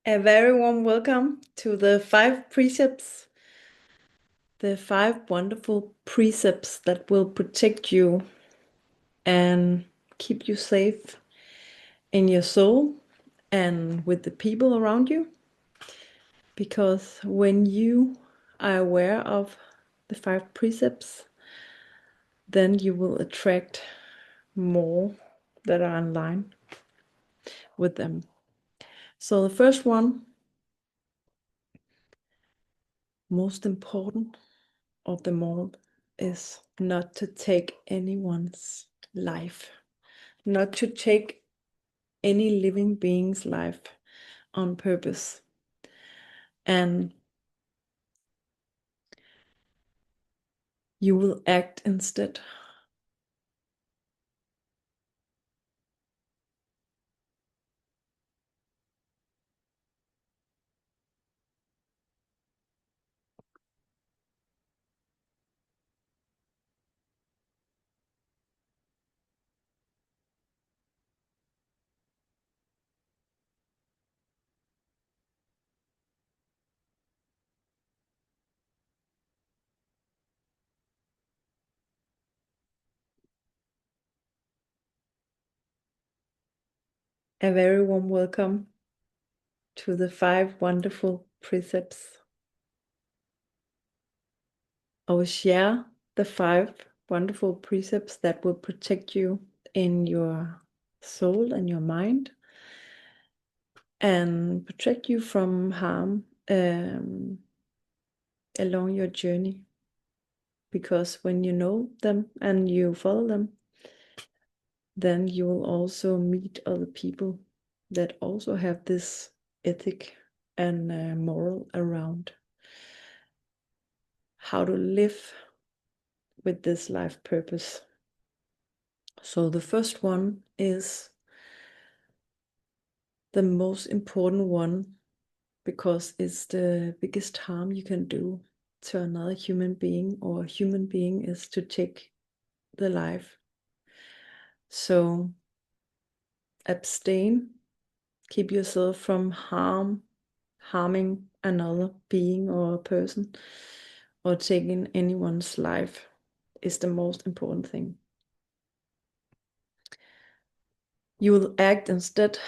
A very warm welcome to the 5 precepts, the 5 wonderful precepts that will protect you and keep you safe in your soul and with the people around you. Because when you are aware of the 5 precepts, then you will attract more that are in line with them. So the first one, most important of them all, is not to take anyone's life, not to take any living being's life on purpose. And you will act instead. A very warm welcome to the 5 wonderful precepts. I will share the 5 wonderful precepts that will protect you in your soul and your mind and protect you from harm along your journey. Because when you know them and you follow them, then you will also meet other people that also have this ethic and moral around how to live with this life purpose. So the first one is the most important one because it's the biggest harm you can do to another human being or a human being is to take the life. So abstain, keep yourself from harming another being or a person or taking anyone's life is the most important thing. You will act instead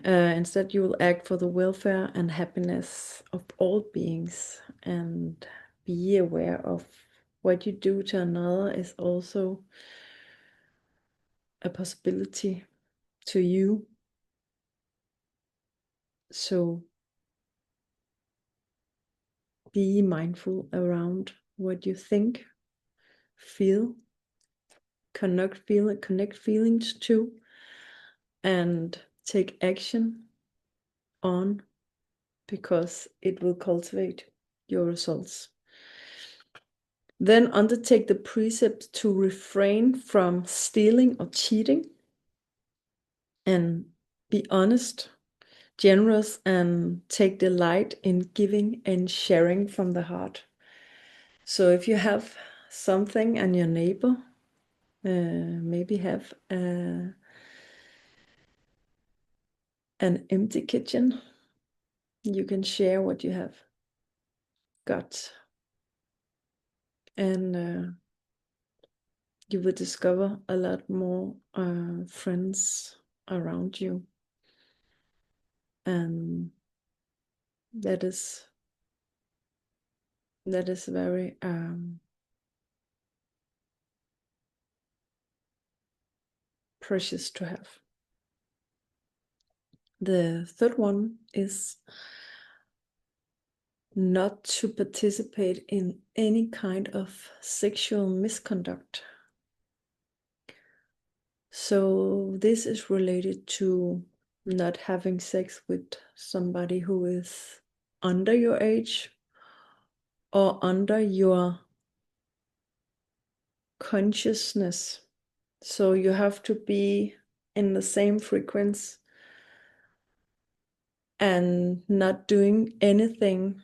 you will act for the welfare and happiness of all beings and be aware of what you do to another is also a possibility to you. So be mindful around what you think, feel, connect feelings to, and take action on, because it will cultivate your results. Then undertake the precept to refrain from stealing or cheating and be honest, generous, and take delight in giving and sharing from the heart. So if you have something and your neighbor maybe have an empty kitchen, you can share what you have got, and you will discover a lot more friends around you, and that is very precious to have. The third one is not to participate in any kind of sexual misconduct. So this is related to not having sex with somebody who is under your age or under your consciousness. So you have to be in the same frequency and not doing anything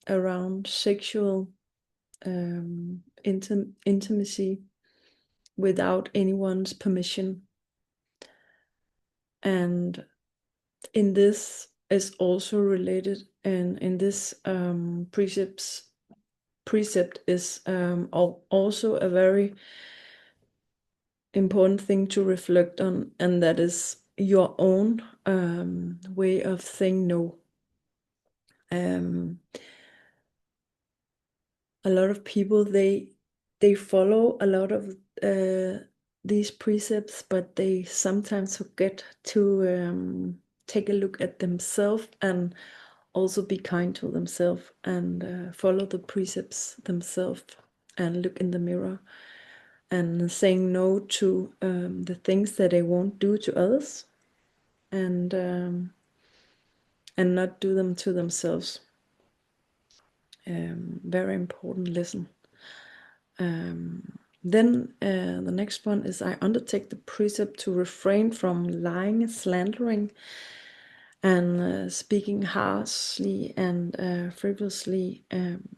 around sexual intimacy without anyone's permission. And in this is also related, and in this precept is also a very important thing to reflect on, and that is your own way of saying no. A lot of people, they follow a lot of these precepts, but they sometimes forget to take a look at themselves and also be kind to themselves and follow the precepts themselves and look in the mirror and saying no to the things that they won't do to others, and not do them to themselves. Very important lesson. Then the next one is, I undertake the precept to refrain from lying, slandering, and speaking harshly and frivolously, and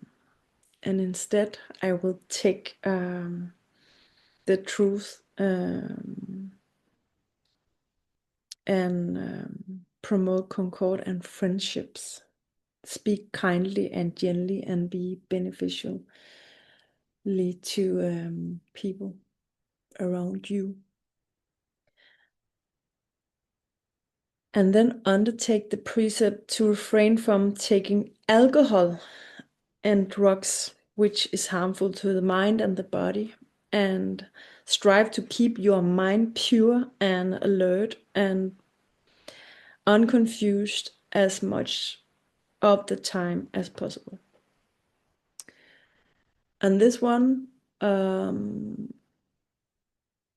instead I will take the truth and promote concord and friendships. Speak kindly and gently and be beneficially to people around you. And then undertake the precept to refrain from taking alcohol and drugs, which is harmful to the mind and the body, and strive to keep your mind pure and alert and unconfused as much of the time as possible. And this one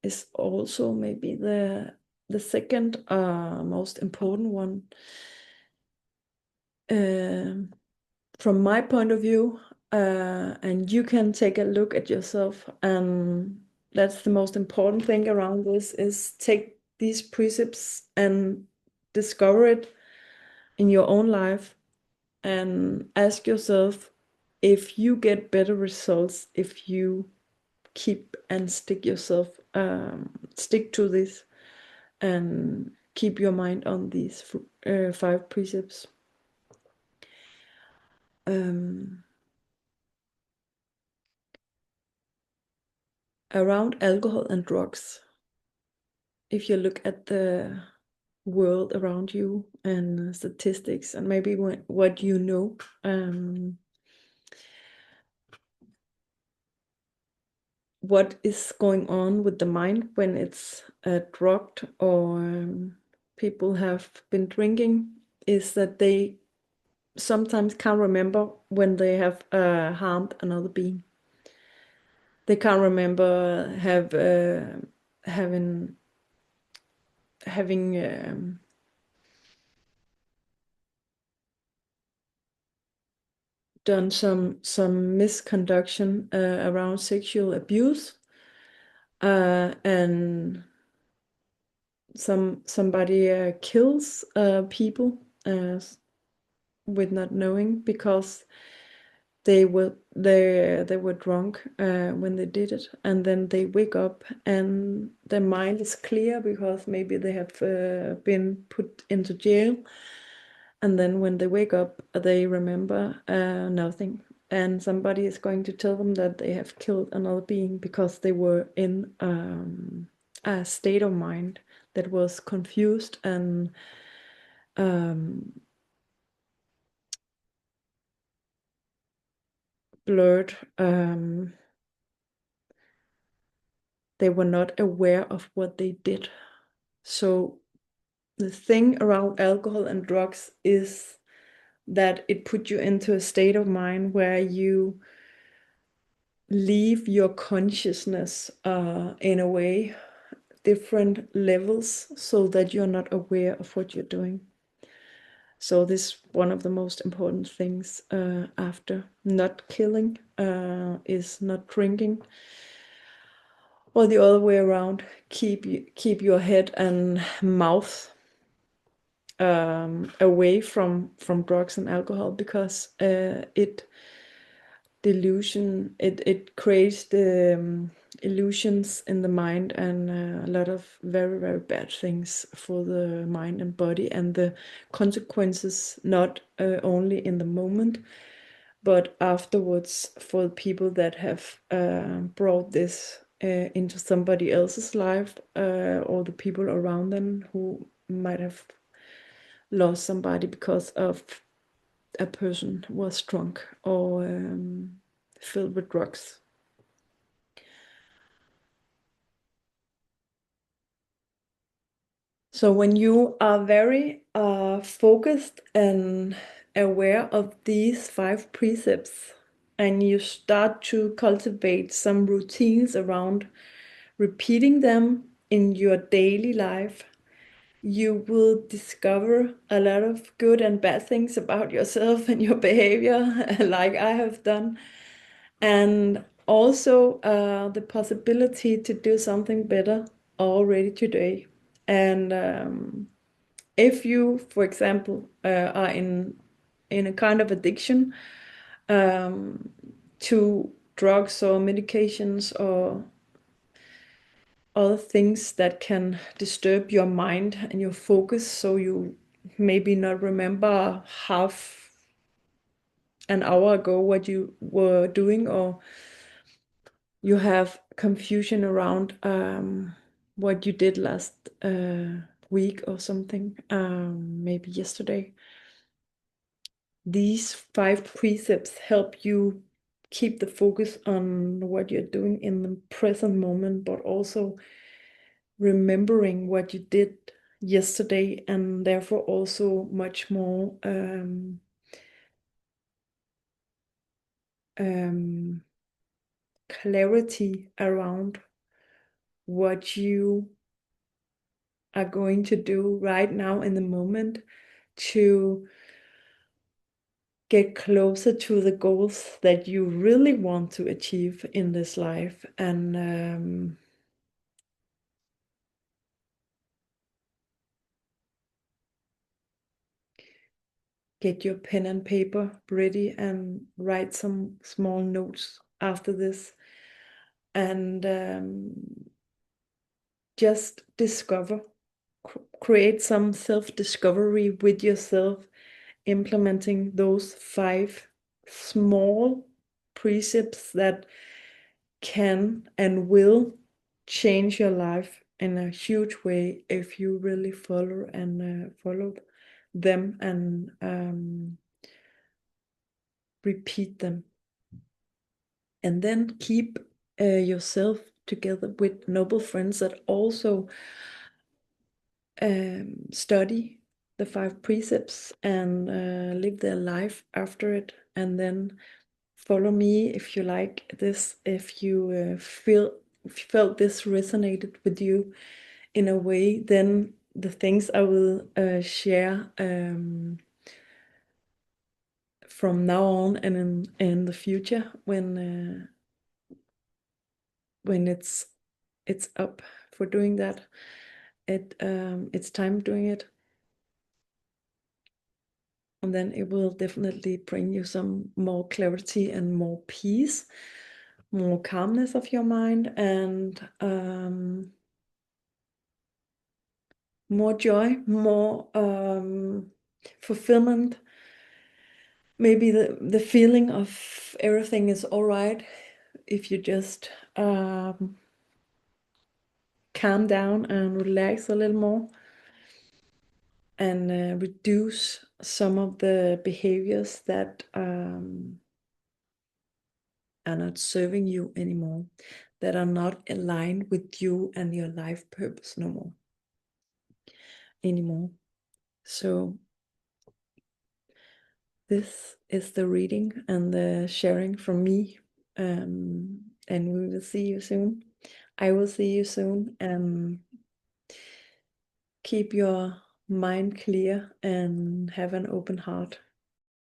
is also maybe the second most important one. From my point of view, and you can take a look at yourself, and that's the most important thing around this, is take these precepts and discover it in your own life and ask yourself if you get better results if you keep and stick to this and keep your mind on these 5 precepts. Around alcohol and drugs, if you look at the world around you and statistics and maybe what you know, what is going on with the mind when it's drugged or people have been drinking, is that they sometimes can't remember when they have harmed another being. They can't remember having done some misconduction around sexual abuse, and somebody kills people with not knowing, because they were drunk when they did it, and then they wake up and their mind is clear because maybe they have been put into jail, and then when they wake up they remember nothing, and somebody is going to tell them that they have killed another being because they were in a state of mind that was confused and blurred. They were not aware of what they did. So the thing around alcohol and drugs is that it put you into a state of mind where you leave your consciousness in a way different levels, so that you're not aware of what you're doing. So this one of the most important things after not killing is not drinking, or the other way around. Keep your head and mouth away from drugs and alcohol, because it creates the illusions in the mind, and a lot of very, very bad things for the mind and body, and the consequences not only in the moment, but afterwards for the people that have brought this into somebody else's life, or the people around them who might have lost somebody because of a person who was drunk or filled with drugs. So when you are very focused and aware of these 5 precepts, and you start to cultivate some routines around repeating them in your daily life, you will discover a lot of good and bad things about yourself and your behavior, like I have done, and also the possibility to do something better already today. And if you, for example, are in a kind of addiction to drugs or medications or other things that can disturb your mind and your focus, so you maybe not remember half an hour ago what you were doing, or you have confusion around what you did last week or something, maybe yesterday. These 5 precepts help you keep the focus on what you're doing in the present moment, but also remembering what you did yesterday, and therefore also much more clarity around what you are going to do right now in the moment to get closer to the goals that you really want to achieve in this life. And get your pen and paper ready and write some small notes after this, and just discover, create some self-discovery with yourself, implementing those 5 small precepts that can and will change your life in a huge way if you really follow them and repeat them. And then keep yourself together with noble friends that also study the 5 precepts and live their life after it. And then follow me if you like this, if you if you felt this resonated with you in a way, then the things I will share from now on and in the future, when it's up for doing that, it's time doing it, and then it will definitely bring you some more clarity and more peace, more calmness of your mind, and more joy, more fulfillment. Maybe the feeling of everything is all right if you just calm down and relax a little more, and reduce some of the behaviors that are not serving you anymore, that are not aligned with you and your life purpose no more anymore. So this is the reading and the sharing from me, and we will see you soon. I will see you soon, and keep your mind clear and have an open heart.